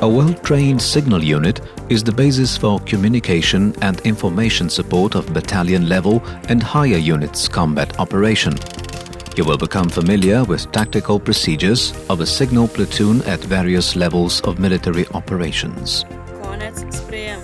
A well-trained signal unit is the basis for communication and information support of battalion level and higher units combat operation. You will become familiar with tactical procedures of a signal platoon at various levels of military operations. Konec sprejem.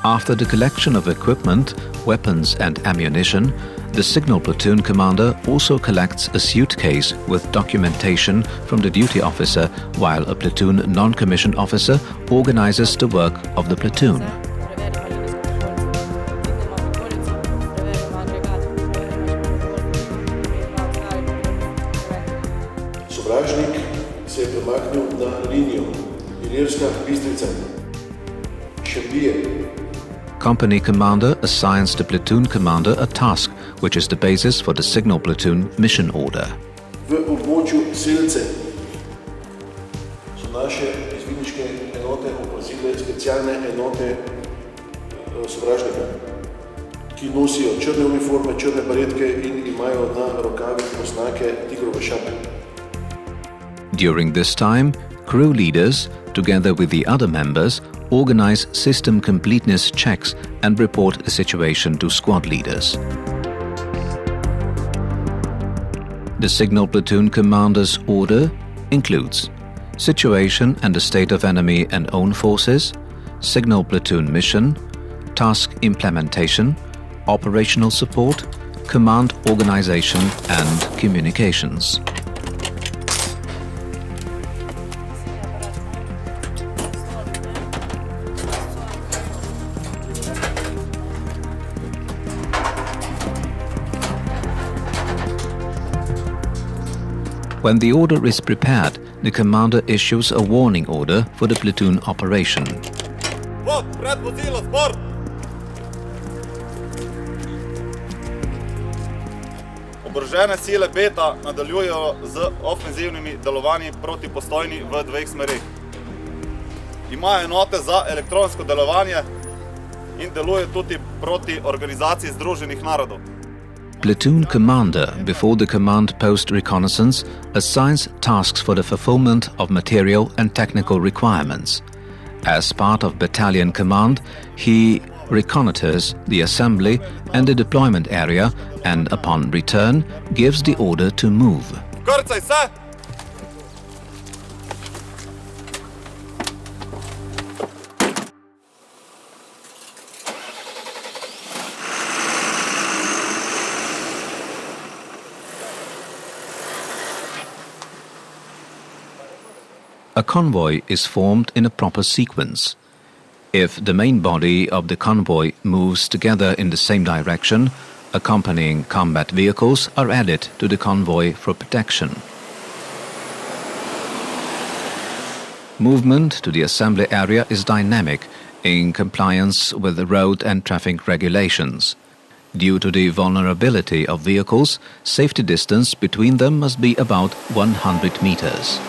After the collection of equipment, weapons and ammunition, the signal platoon commander also collects a suitcase with documentation from the duty officer, while a platoon non-commissioned officer organizes the work of the platoon. Sovražnik se je premaknil na linijo Ilirska Bistrica. Company commander assigns the platoon commander a task, which is the basis for the signal platoon mission order. V območju Selce so naše izvidniške enote opazile specialne enote sovražnika, ki nosijo črne uniforme, črne baretke in imajo na rokavih oznake tigrove šape. During this time, crew leaders, together with the other members, organize system completeness checks and report the situation to squad leaders. The signal platoon commander's order includes situation and the state of enemy and own forces, signal platoon mission, task implementation, operational support, command organization and communications. When the order is prepared, the commander issues a warning order for the platoon operation. Oborožene sile Beta nadaljujejo z ofenzivnimi delovanji proti Postojni v dveh smereh. Imajo enote za elektronsko delovanje in delujejo tudi proti Organizaciji Združenih narodov. Platoon commander, before the command post reconnaissance, assigns tasks for the fulfillment of material and technical requirements. As part of battalion command, he reconnoiters the assembly and the deployment area and, upon return, gives the order to move. Krcaj se! A convoy is formed in a proper sequence. If the main body of the convoy moves together in the same direction, accompanying combat vehicles are added to the convoy for protection. Movement to the assembly area is dynamic in compliance with the road and traffic regulations. Due to the vulnerability of vehicles, safety distance between them must be about 100 meters.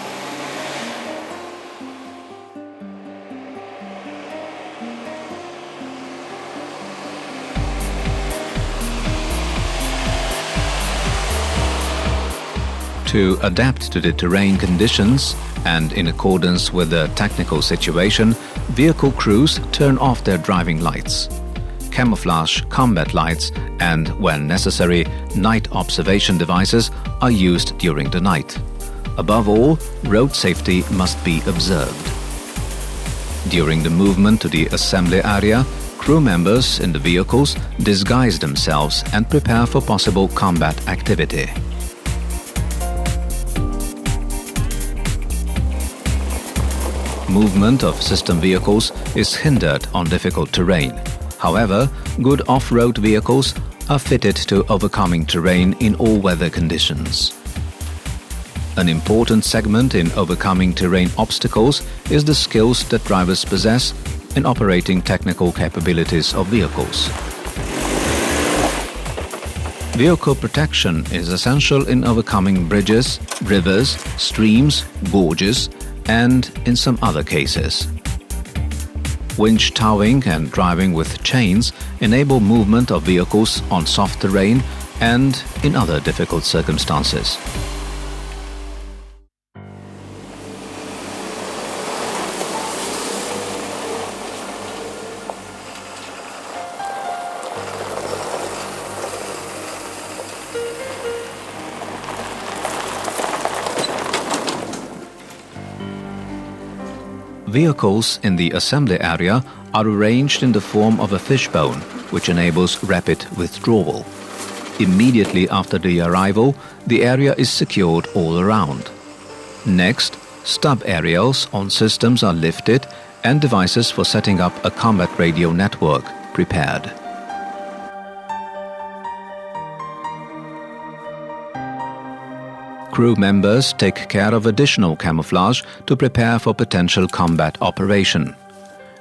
To adapt to the terrain conditions and in accordance with the technical situation, vehicle crews turn off their driving lights. Camouflage combat lights and, when necessary, night observation devices are used during the night. Above all, road safety must be observed. During the movement to the assembly area, crew members in the vehicles disguise themselves and prepare for possible combat activity. Movement of system vehicles is hindered on difficult terrain. However, good off-road vehicles are fitted to overcoming terrain in all weather conditions. An important segment in overcoming terrain obstacles is the skills that drivers possess in operating technical capabilities of vehicles. Vehicle protection is essential in overcoming bridges, rivers, streams, gorges, and in some other cases. Winch towing and driving with chains enable movement of vehicles on soft terrain and in other difficult circumstances. Vehicles in the assembly area are arranged in the form of a fishbone, which enables rapid withdrawal. Immediately after the arrival, the area is secured all around. Next, stub aerials on systems are lifted and devices for setting up a combat radio network prepared. Crew members take care of additional camouflage to prepare for potential combat operation.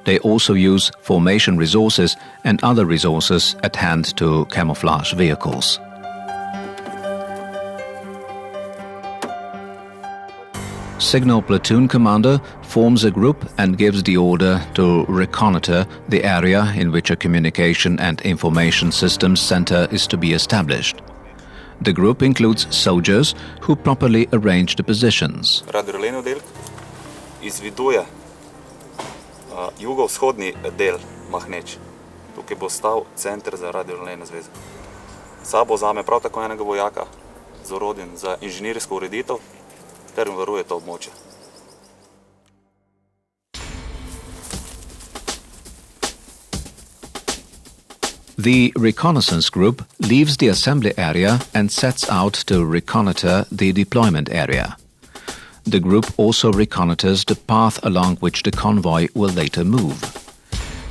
They also use formation resources and other resources at hand to camouflage vehicles. Signal Platoon Commander forms a group and gives the order to reconnoiter the area in which a communication and information systems center is to be established. The group includes soldiers who properly arrange the positions. Radiorelejni oddelek izviduje jugovzhodni del Mahneč. Tukaj bo stal center za radiorelejno zvezo. Sabo vzame prav tako enega vojaka z orodjem za inženirsko ureditev ter varuje to območje. The reconnaissance group leaves the assembly area and sets out to reconnoiter the deployment area. The group also reconnoiters the path along which the convoy will later move.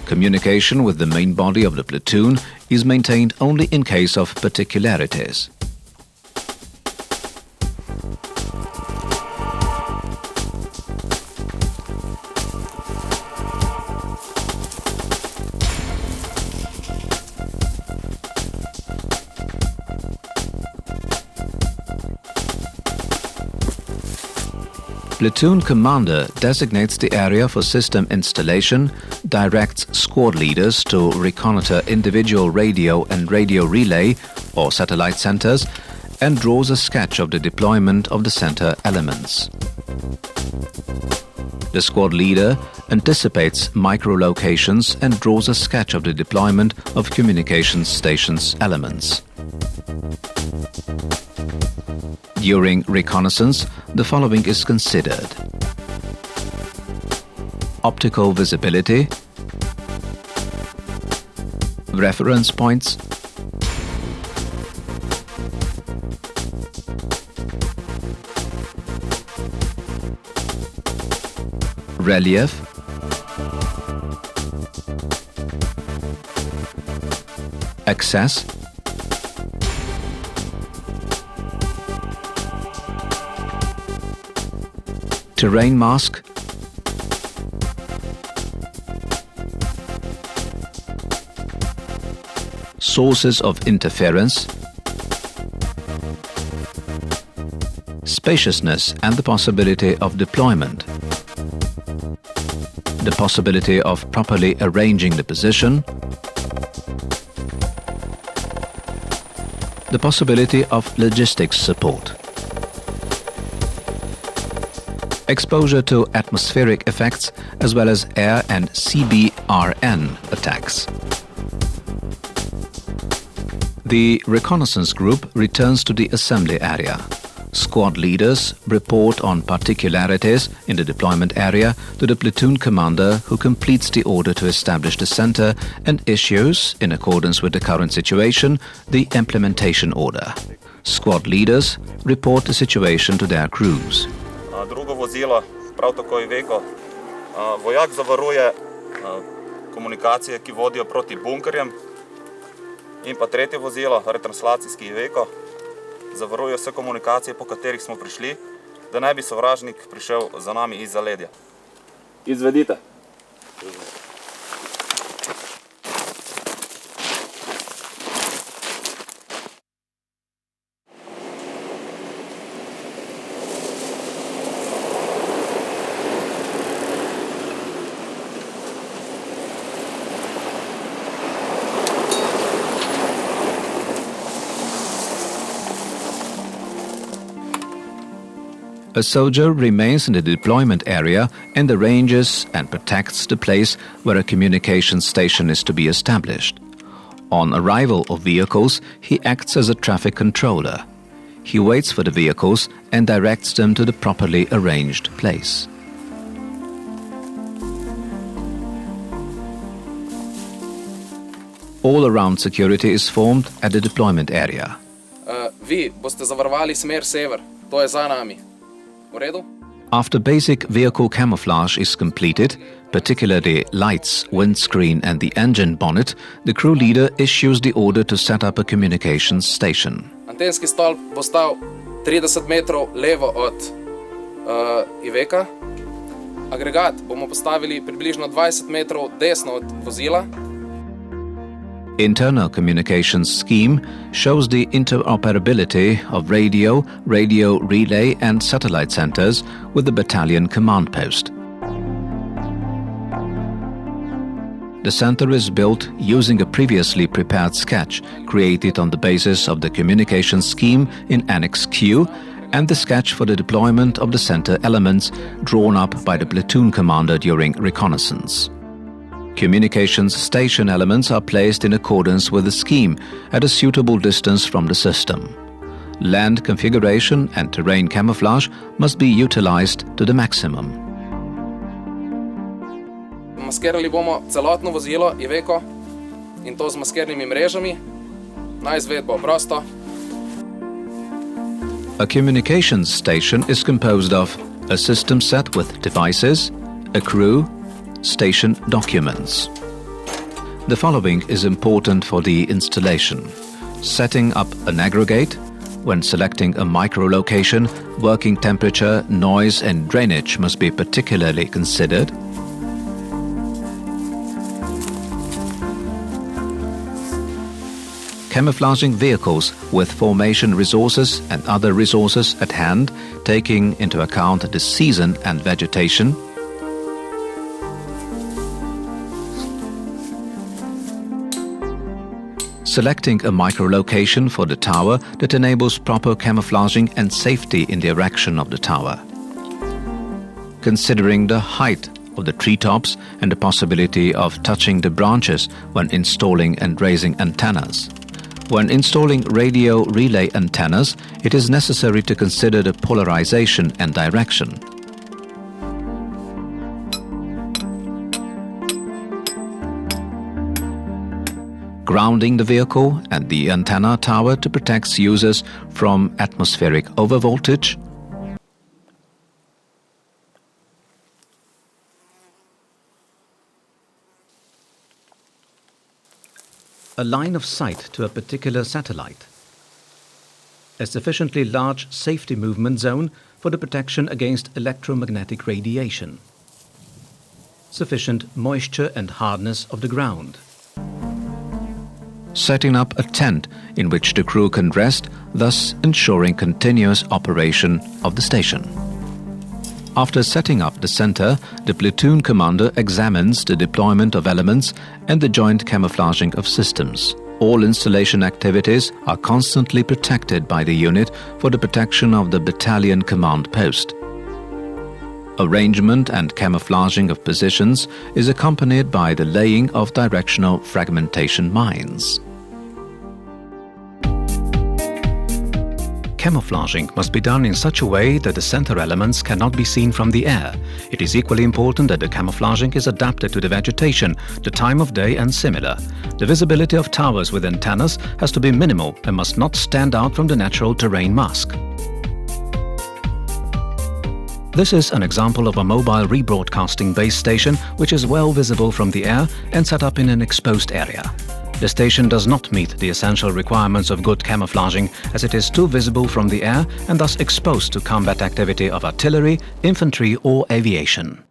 Communication with the main body of the platoon is maintained only in case of particularities. Platoon commander designates the area for system installation, directs squad leaders to reconnoiter individual radio and radio relay or satellite centers, and draws a sketch of the deployment of the center elements. The squad leader anticipates micro-locations and draws a sketch of the deployment of communications stations elements. During reconnaissance, the following is considered: optical visibility, reference points, relief, access, terrain mask, sources of interference, spaciousness and the possibility of deployment, the possibility of properly arranging the position, the possibility of logistics support, exposure to atmospheric effects as well as air and CBRN attacks. The reconnaissance group returns to the assembly area. Squad leaders report on particularities in the deployment area to the platoon commander, who completes the order to establish the center and issues, in accordance with the current situation, the implementation order. Squad leaders report the situation to their crews. Drugo vozilo, prav tako Iveco. Vojak zavaruje komunikacije, ki vodijo proti bunkerjem. In pa tretje vozilo, retranslacijski Iveco, zavaruje vse komunikacije, po katerih smo prišli, da ne bi sovražnik prišel za nami iz zaledja. Izvedite. A soldier remains in the deployment area and arranges and protects the place where a communications station is to be established. On arrival of vehicles, he acts as a traffic controller. He waits for the vehicles and directs them to the properly arranged place. All-around security is formed at the deployment area. Vi boste zavarovali smer sever, to je za nami. V redu? After basic vehicle camouflage is completed, particularly lights, windscreen and the engine bonnet, the crew leader issues the order to set up a communications station. Antenski stolp bo stal 30 metrov levo od Iveka. Agregat bomo postavili približno 20 metrov desno od vozila. Internal communications scheme shows the interoperability of radio, radio relay and satellite centers with the battalion command post. The center is built using a previously prepared sketch created on the basis of the communications scheme in Annex Q and the sketch for the deployment of the center elements drawn up by the platoon commander during reconnaissance. Communications station elements are placed in accordance with the scheme at a suitable distance from the system. Land configuration and terrain camouflage must be utilized to the maximum. Maskirali bomo celotno vozilo Iveco in to z maskirnimi mrežami. Na izvedbo prosto. A communications station is composed of a system set with devices, a crew, station documents. The following is important for the installation. Setting up an aggregate. When selecting a micro-location, working temperature, noise and drainage must be particularly considered. Camouflaging vehicles with formation resources and other resources at hand, taking into account the season and vegetation. Selecting a micro-location for the tower that enables proper camouflaging and safety in the erection of the tower. Considering the height of the treetops and the possibility of touching the branches when installing and raising antennas. When installing radio relay antennas, it is necessary to consider the polarization and direction. Grounding the vehicle and the antenna tower to protect users from atmospheric overvoltage. A line of sight to a particular satellite. A sufficiently large safety movement zone for the protection against electromagnetic radiation. Sufficient moisture and hardness of the ground. Setting up a tent in which the crew can rest, thus ensuring continuous operation of the station. After setting up the center, the platoon commander examines the deployment of elements and the joint camouflaging of systems. All installation activities are constantly protected by the unit for the protection of the battalion command post. Arrangement and camouflaging of positions is accompanied by the laying of directional fragmentation mines. Camouflaging must be done in such a way that the center elements cannot be seen from the air. It is equally important that the camouflaging is adapted to the vegetation, the time of day and similar. The visibility of towers with antennas has to be minimal and must not stand out from the natural terrain mask. This is an example of a mobile rebroadcasting base station which is well visible from the air and set up in an exposed area. The station does not meet the essential requirements of good camouflaging as it is too visible from the air and thus exposed to combat activity of artillery, infantry or aviation.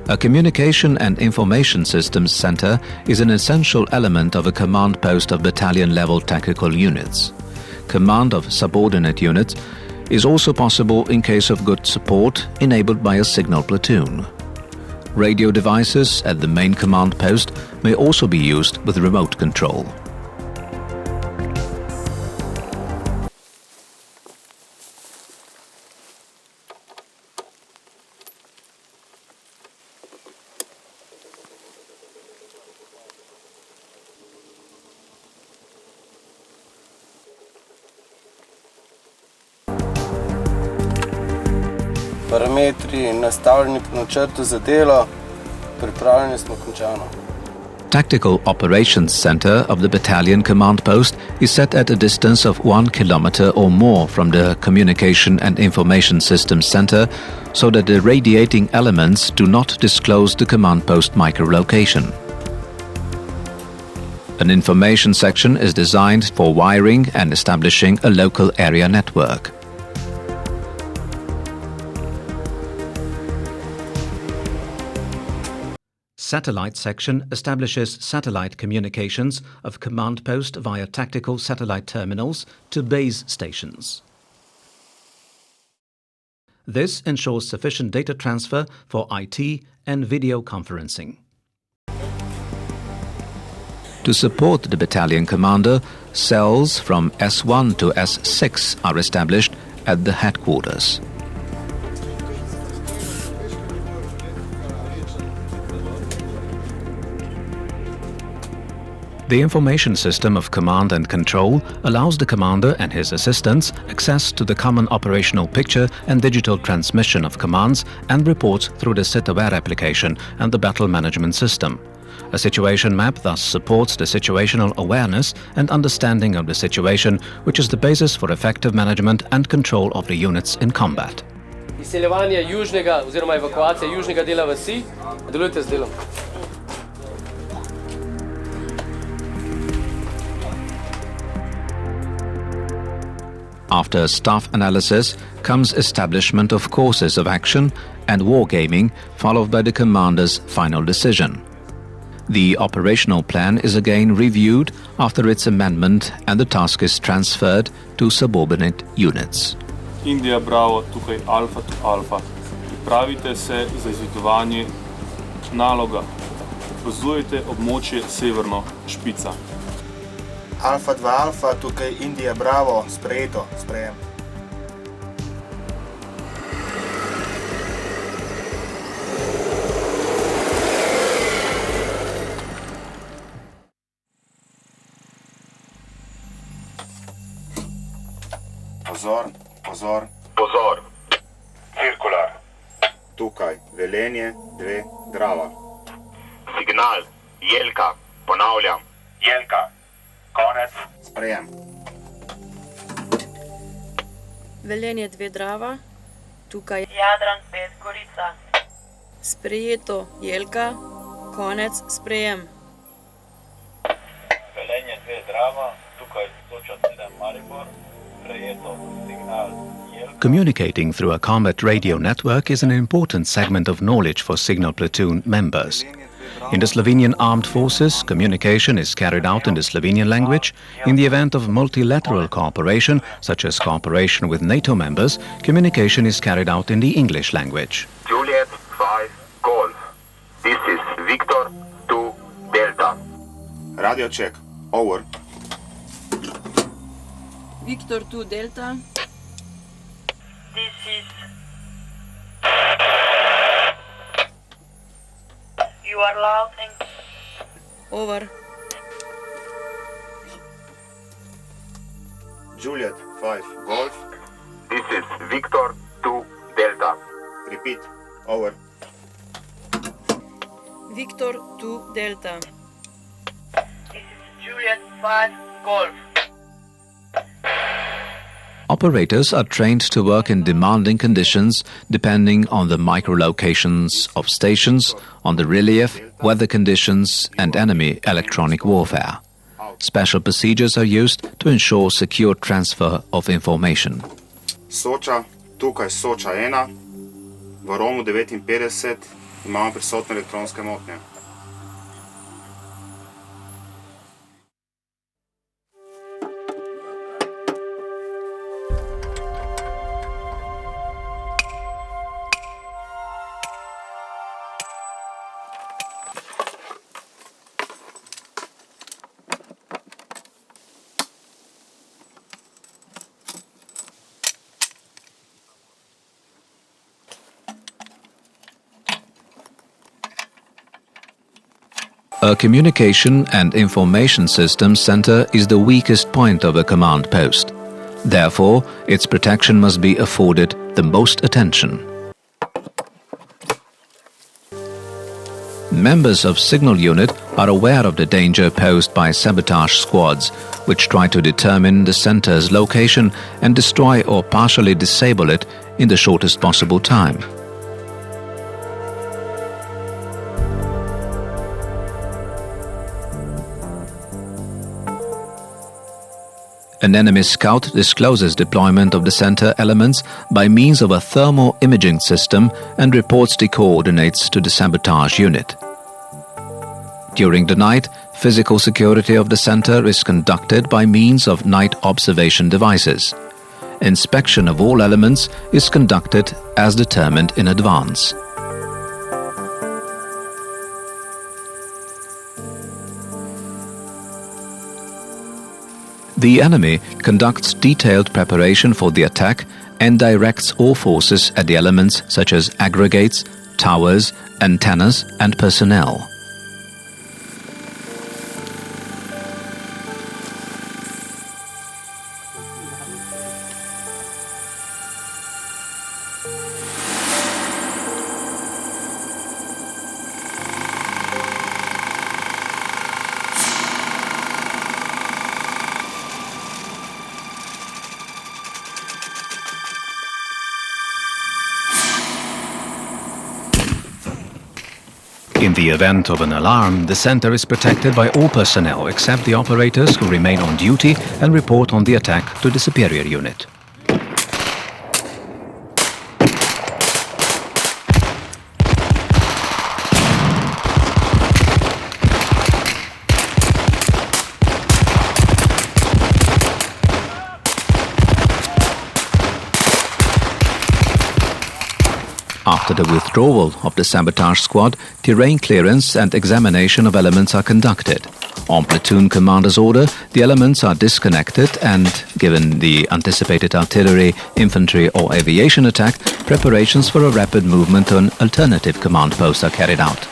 A communication and information systems center is an essential element of a command post of battalion-level tactical units. Command of subordinate units is also possible in case of good support enabled by a signal platoon. Radio devices at the main command post may also be used with remote control. Parametri nastavljeni po načrtu za delo, pripravljeni smo končano. Tactical Operations Center of the battalion command post is set at a distance of 1 kilometer or more from the Communication and Information Systems Center so that the radiating elements do not disclose the command post microlocation. An information section is designed for wiring and establishing a local area network. Satellite section establishes satellite communications of command post via tactical satellite terminals to base stations. This ensures sufficient data transfer for IT and video conferencing. To support the battalion commander, cells from S1 to S6 are established at the headquarters. The information system of command and control allows the commander and his assistants access to the common operational picture and digital transmission of commands and reports through the SitAware application and the battle management system. A situation map thus supports the situational awareness and understanding of the situation, which is the basis for effective management and control of the units in combat. Izseljevanje južnega oziroma evakuacija južnega dela vasi, delujte z delom. After staff analysis comes establishment of courses of action and wargaming, followed by the commander's final decision. The operational plan is again reviewed after its amendment and the task is transferred to subordinate units. Indija Bravo, tukaj Alfa to Alfa. Pripravite se za izvedovanje naloga. Opazujete območje severno špica. Alfa 2 Alfa, tukaj Indija Bravo, sprejeto, sprejem. Pozor, pozor. Pozor. Cirkular. Tukaj, Velenje, 2, Drava. Signal. Jelka. Ponavljam. Jelka. Konec. Sprejem. Velenje 2 Drava, tukaj Jadran 5 Gorica. Sprejeto Jelka, konec, sprejem. Velenje 2 Drava, tukaj Soča 7 Maribor, sprejeto signal Jelka. Communicating through a combat radio network is an important segment of knowledge for signal platoon members. In the Slovenian Armed Forces, communication is carried out in the Slovenian language. In the event of multilateral cooperation, such as cooperation with NATO members, communication is carried out in the English language. Juliet 5 Golf. This is Victor 2 Delta. Radio check. Over. Victor 2 Delta. This is... You are loud and... Over. Juliet 5 Golf. This is Victor 2 Delta. Repeat. Over. Victor 2 Delta. This is Juliet 5 Golf. Operators are trained to work in demanding conditions depending on the microlocations of stations, on the relief, weather conditions and enemy electronic warfare. Special procedures are used to ensure secure transfer of information. Soča, tukaj Soča 1, v Romu 59 imamo prisotne elektronske motnje. A communication and information systems center is the weakest point of a command post. Therefore, its protection must be afforded the most attention. Members of Signal Unit are aware of the danger posed by sabotage squads, which try to determine the center's location and destroy or partially disable it in the shortest possible time. An enemy scout discloses deployment of the center elements by means of a thermal imaging system and reports the coordinates to the sabotage unit. During the night, physical security of the center is conducted by means of night observation devices. Inspection of all elements is conducted as determined in advance. The enemy conducts detailed preparation for the attack and directs all forces at the elements such as aggregates, towers, antennas and personnel. In the event of an alarm, the center is protected by all personnel except the operators who remain on duty and report on the attack to the superior unit. After the withdrawal of the sabotage squad, terrain clearance and examination of elements are conducted. On platoon commander's order, the elements are disconnected and, given the anticipated artillery, infantry or aviation attack, preparations for a rapid movement to an alternative command post are carried out.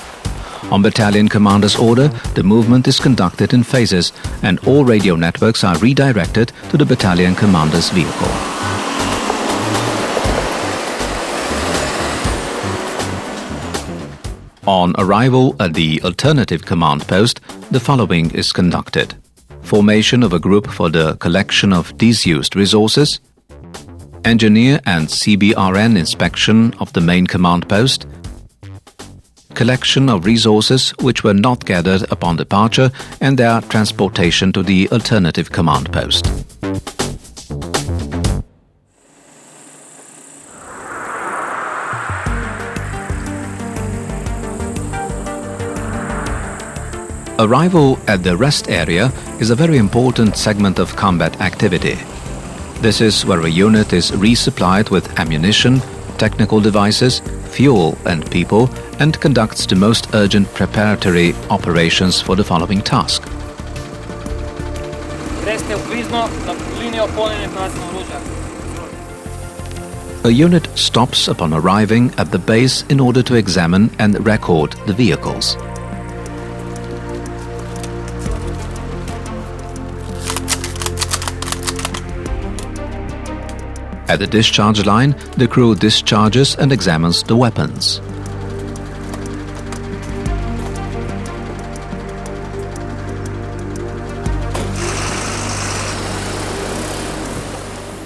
On battalion commander's order, the movement is conducted in phases and all radio networks are redirected to the battalion commander's vehicle. On arrival at the alternative command post, the following is conducted: formation of a group for the collection of disused resources, engineer and CBRN inspection of the main command post, collection of resources which were not gathered upon departure and their transportation to the alternative command post. Arrival at the rest area is a very important segment of combat activity. This is where a unit is resupplied with ammunition, technical devices, fuel and people, and conducts the most urgent preparatory operations for the following task. A unit stops upon arriving at the base in order to examine and record the vehicles. At the discharge line, the crew discharges and examines the weapons.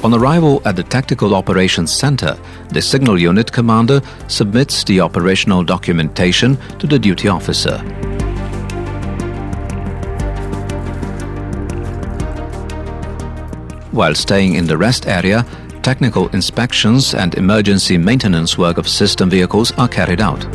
On arrival at the Tactical Operations Center, the Signal Unit commander submits the operational documentation to the duty officer. While staying in the rest area, technical inspections and emergency maintenance work of system vehicles are carried out.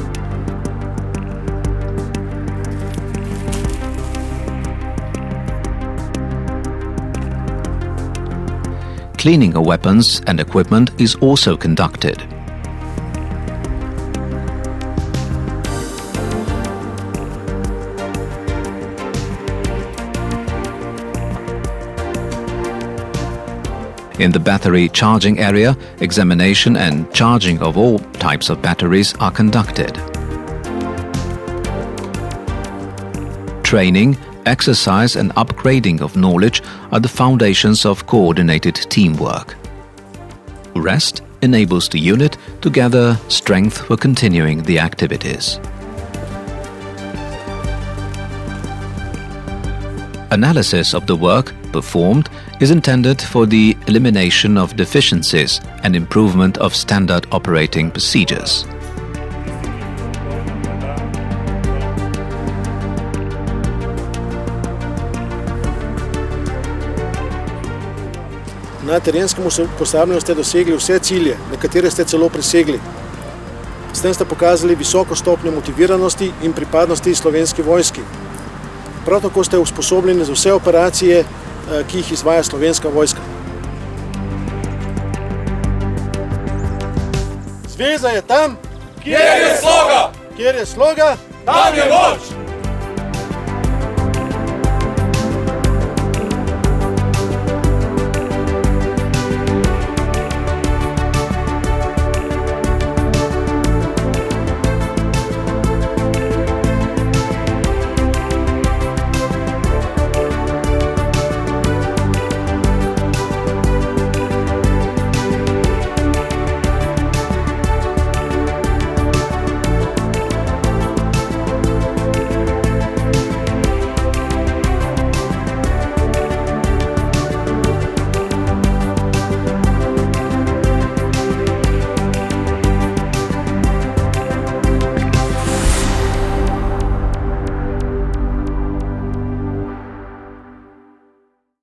Cleaning of weapons and equipment is also conducted. In the battery charging area, examination and charging of all types of batteries are conducted. Training, exercise and upgrading of knowledge are the foundations of coordinated teamwork. Rest enables the unit to gather strength for continuing the activities. Analysis of the work performed is intended for the elimination of deficiencies and improvement of standard operating procedures. Na terenskem usposabljanju ste dosegli vse cilje, nekatere ste celo presegli. S tem ste pokazali visoko stopnjo motiviranosti in pripadnosti Slovenski vojski. Prav tako ste usposobljeni za vse operacije, ki jih izvaja Slovenska vojska. Zveza je tam, Kjer je sloga! Kjer je sloga, tam je moč!